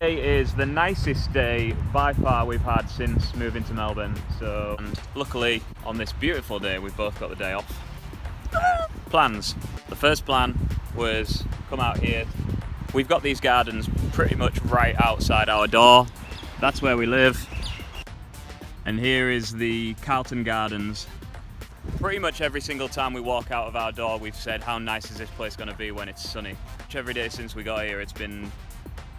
Today is the nicest day by far we've had since moving to Melbourne. So, and luckily on this beautiful day we've both got the day off. Plans. The first plan was come out here. We've got these gardens pretty much right outside our door. That's where we live. And here is the Carlton Gardens. Pretty much every single time we walk out of our door we've said how nice is this place going to be when it's sunny. Every day since we got here it's been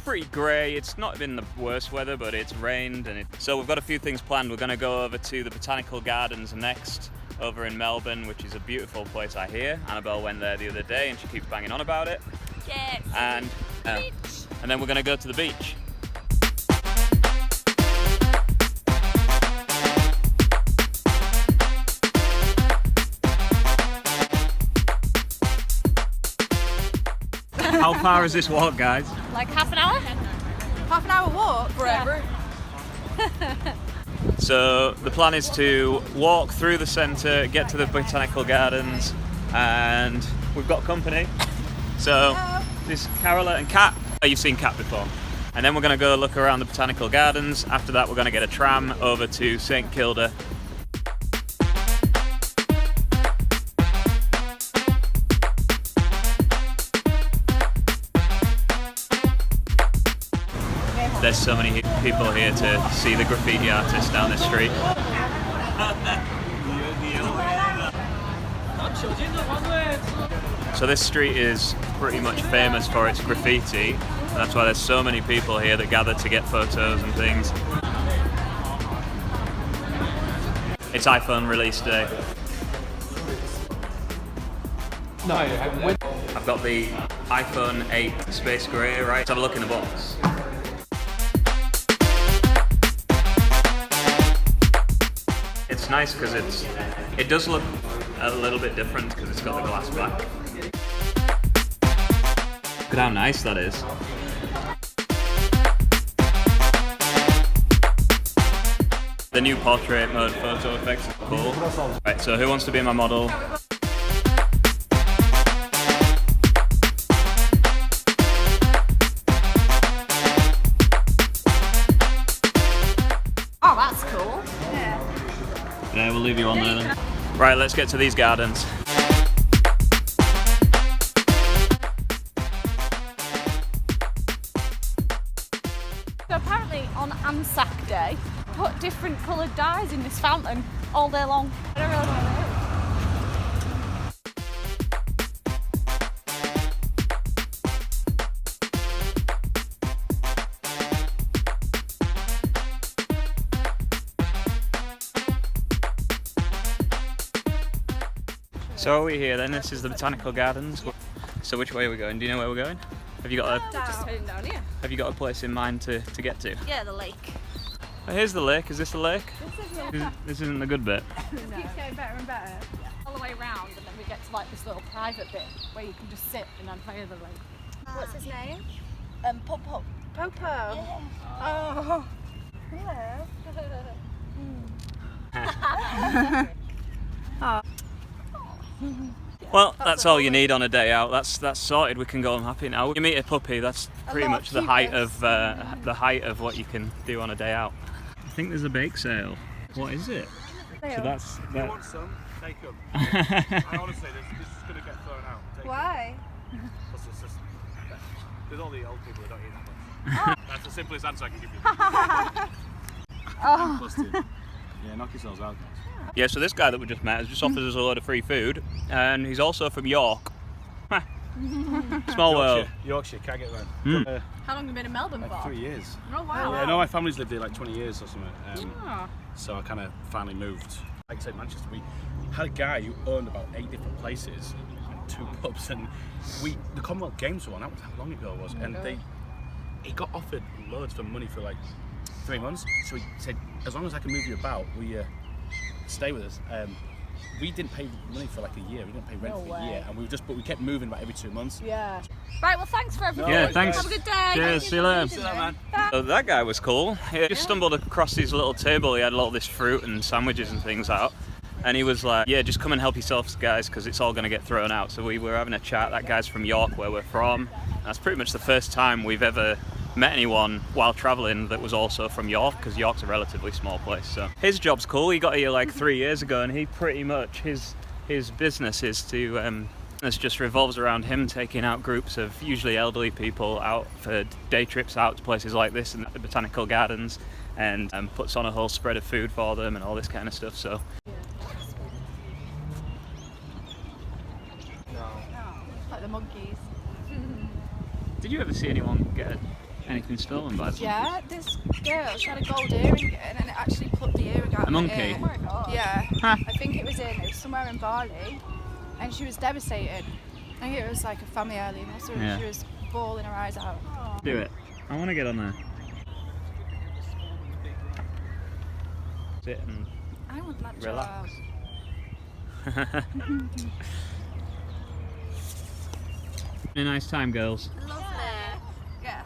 pretty grey. It's not been the worst weather, but it's rained so we've got a few things planned. We're going to go over to the Botanical Gardens next, over in Melbourne, which is a beautiful place I hear. Annabelle went there the other day and she keeps banging on about it. Yes. And then we're going to go to the beach. How far is this walk, guys? Like half an hour? Half an hour walk? Forever. Yeah. So the plan is to walk through the centre, get to the Botanical Gardens, and we've got company. So this is Carola and Kat. Oh, you've seen Kat before. And then we're going to go look around the Botanical Gardens. After that we're going to get a tram over to St Kilda. There's so many people here to see the graffiti artist down this street. So this street is pretty much famous for its graffiti, and that's why there's so many people here that gather to get photos and things. It's iPhone release day. No, I've got the iPhone 8 Space Grey, right? Let's have a look in the box. It's nice because it does look a little bit different because it's got the glass back. Look at how nice that is. The new portrait mode photo effects are cool. Right, so who wants to be my model? Oh, that's cool. Yeah, we'll leave you on there then. Right, let's get to these gardens. So apparently on Anzac Day, put different coloured dyes in this fountain all day long. I don't really know what it is. So are we here then? This is the Botanical Gardens. So which way are we going? Do you know where we're going? Have you got Just heading down here. a place in mind to get to? Yeah, the lake. Oh, here's the lake. Is this the lake? This isn't the good bit. It keeps getting better and better. All the way around, and then we get to like this little private bit where you can just sit and admire the lake. What's his name? Popo. Popo. Yeah. Oh. Yeah. Well, that's all you need on a day out. That's sorted. We can go home happy now. You meet a puppy. That's pretty lot much of the height of what you can do on a day out. I think there's a bake sale. What is it? So that's if that. you want some, take them. I honestly, this is going to get thrown out. Take Why? There's all the old people who don't eat that much. That's the simplest answer I can give you. Busted. Yeah, knock yourselves out, guys. Yeah, so this guy that we just met has just offered us a load of free food, and he's also from York. Small world. Yorkshire, can't get around. How long have you been in Melbourne Like for? 3 years. Oh wow. Yeah, no, my family's lived here like 20 years or something. Ah. So I kind of finally moved. Like I said, Manchester, we had a guy who owned about 8 different places and 2 pubs, and the Commonwealth Games were on. That was how long ago it was, and he got offered loads for money for like 3 months. So he said, as long as I can move you about, will you stay with us? We didn't pay money for like a year. We didn't pay rent for a year, and but we kept moving about every 2 months. Yeah. Right, well thanks for everything. Yeah, thanks. Have a good day. Cheers, see you later. See you later, man. So that guy was cool. He just stumbled across his little table. He had all this fruit and sandwiches and things out. And he was like, yeah, just come and help yourselves, guys, because it's all going to get thrown out. So we were having a chat. That guy's from York, where we're from. That's pretty much the first time we've ever met anyone while travelling that was also from York, because York's a relatively small place. So his job's cool. He got here like 3 years ago, and he pretty much his business is to this just revolves around him taking out groups of usually elderly people out for day trips out to places like this and the botanical gardens, and puts on a whole spread of food for them and all this kind of stuff. So Like the monkeys. did you ever see anyone get anything stolen by them? Yeah, this girl, she had a gold earring in and it actually plucked the earring out A of her monkey? ear. Oh my god. Yeah, Huh. I think it was somewhere in Bali, and she was devastated. I think it was like a family heirloom or something. Yeah. She was bawling her eyes out. Do it. I want to get on there. Sit and I would like to relax. A nice time, girls. Lovely. Yes.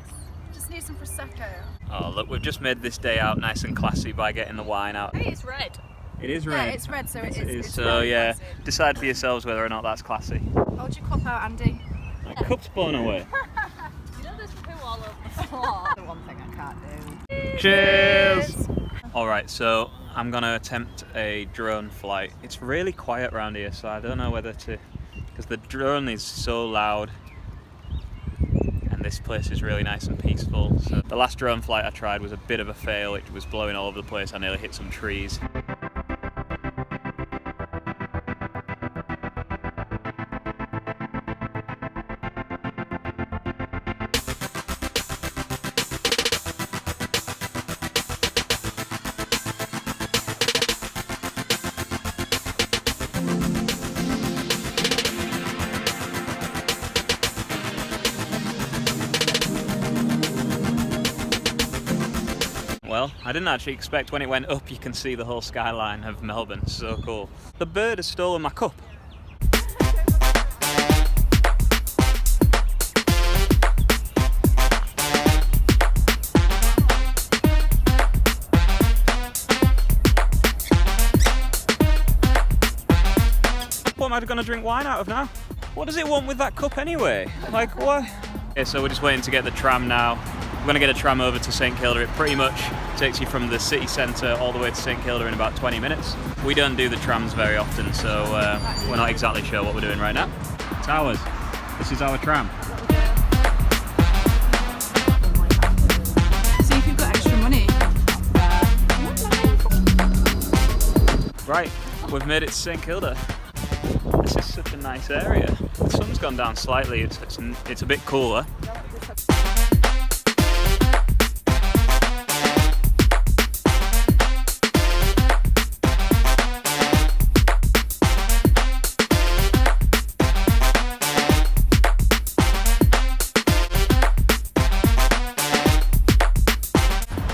Just need some prosecco. Oh look, we've just made this day out nice and classy by getting the wine out. Hey, it's red. It is Yeah, red. it's red, so It it's is. it's So very yeah, classy. decide for yourselves whether or not that's classy. Hold your cup out, Andy. My cup's blown away. You know there's poo all over the floor. The one thing I can't do. Cheers! Alright, so I'm gonna attempt a drone flight. It's really quiet around here, so I don't know whether to, because the drone is so loud and this place is really nice and peaceful. So the last drone flight I tried was a bit of a fail. It was blowing all over the place. I nearly hit some trees. Well, I didn't actually expect when it went up you can see the whole skyline of Melbourne. So cool. The bird has stolen my cup. What am I going to drink wine out of now? What does it want with that cup anyway? Like what? Okay, so we're just waiting to get the tram now. We're going to get a tram over to St Kilda. It pretty much takes you from the city centre all the way to St Kilda in about 20 minutes. We don't do the trams very often, so we're not exactly sure what we're doing right now. It's ours. This is our tram. See if you've got extra money. Right, we've made it to St Kilda. This is such a nice area. The sun's gone down slightly, it's a bit cooler.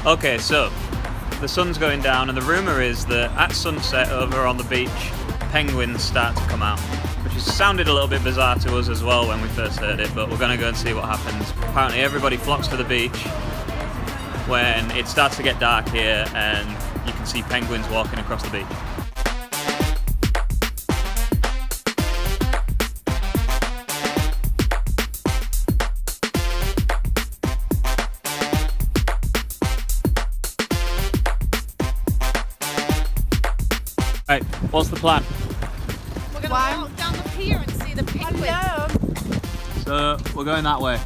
Okay, so the sun's going down and the rumour is that at sunset over on the beach, penguins start to come out, which has sounded a little bit bizarre to us as well when we first heard it, but we're going to go and see what happens. Apparently everybody flocks to the beach when it starts to get dark here and you can see penguins walking across the beach. Right, what's the plan? We're gonna Why? walk down the pier and see the penguins. Hello. So, we're going that way.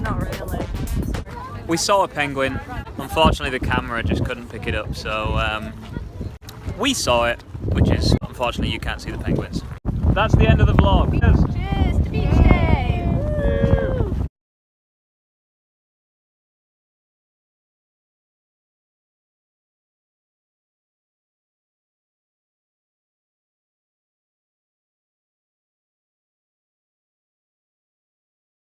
Not really. We saw a penguin. Unfortunately, the camera just couldn't pick it up, so we saw it, which is, unfortunately, you can't see the penguins. That's the end of the vlog. Cheers.